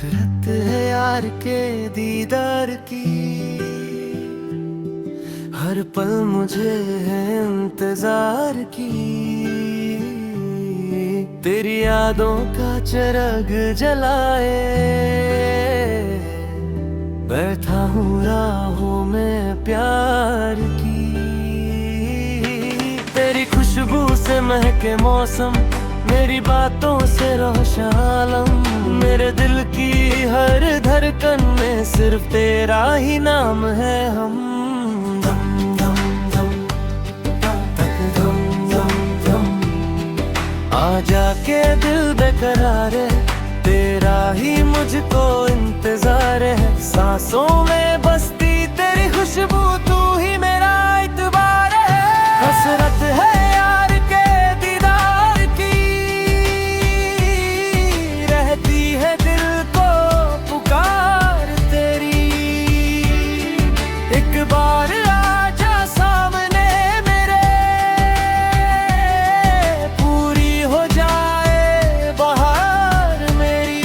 हसरत है यार के दीदार की, हर पल मुझे है इंतजार की। तेरी यादों का चिराग जलाए बैठा हूँ राहों में प्यार की। तेरी खुशबू से महके मौसम, मेरी बातों से रोशन आलम। मेरे दिल की हर धड़कन में सिर्फ तेरा ही नाम है हम। धम धम धम तक धम धम धम, आ जाके दिल बेकरार है, तेरा ही मुझको इंतजार है। सांसों में बसती तेरी खुशबू, तू ही मेरा इतबार है। हसरत है यार के दीदार की, रहती है दिल को पुकार तेरी। एक बार आजा सामने मेरे, पूरी हो जाए बहार मेरी।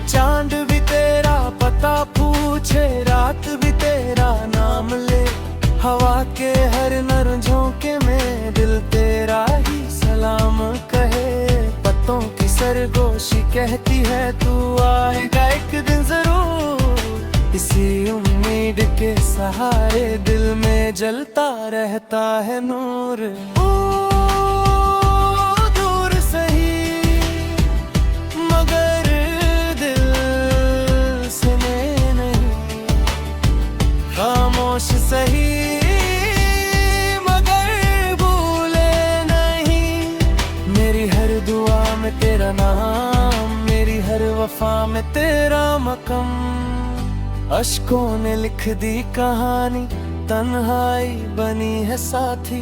चांद भी तेरा पता पूछे, रात भी तेरा नाम ले। हवा के हर नर झोंके में दिल तेरा ही सलाम कहे। पत्तों की सरगोशी कहती है तू आएगा एक दिन जरूर। इसी उम्मीद के सहारे दिल में जलता रहता है नूर। दूर सही मगर दिल से नहीं, खामोश सही मगर भूले नहीं। मेरी हर दुआ में तेरा नाम, मेरी हर वफा में तेरा मकम। अश्कों ने लिख दी कहानी, तन्हाई बनी है साथी।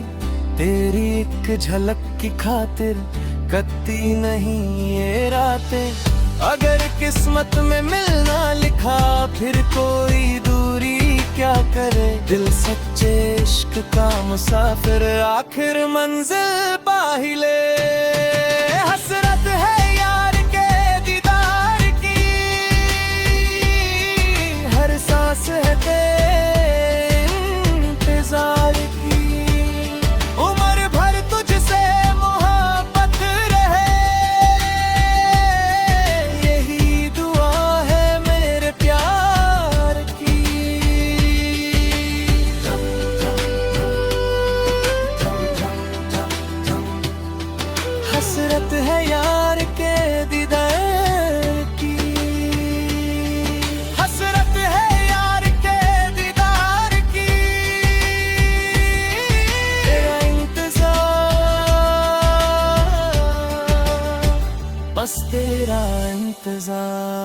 तेरी एक झलक की खातिर कतई नहीं ये रातें। अगर किस्मत में मिलना लिखा, फिर कोई दूरी क्या करे। दिल सच्चे इश्क का मुसाफिर, आखिर मंजिल पा ही ले। हसरत है यार के दीदार की, हर सांस है तेरे इंतजार की। उम्र भर तुझसे मोहब्बत रहे, यही दुआ है मेरे प्यार की। हसरत है यार के दीदार की, हसरत है यार के दीदार की। तेरा इंतजार, बस तेरा इंतजार।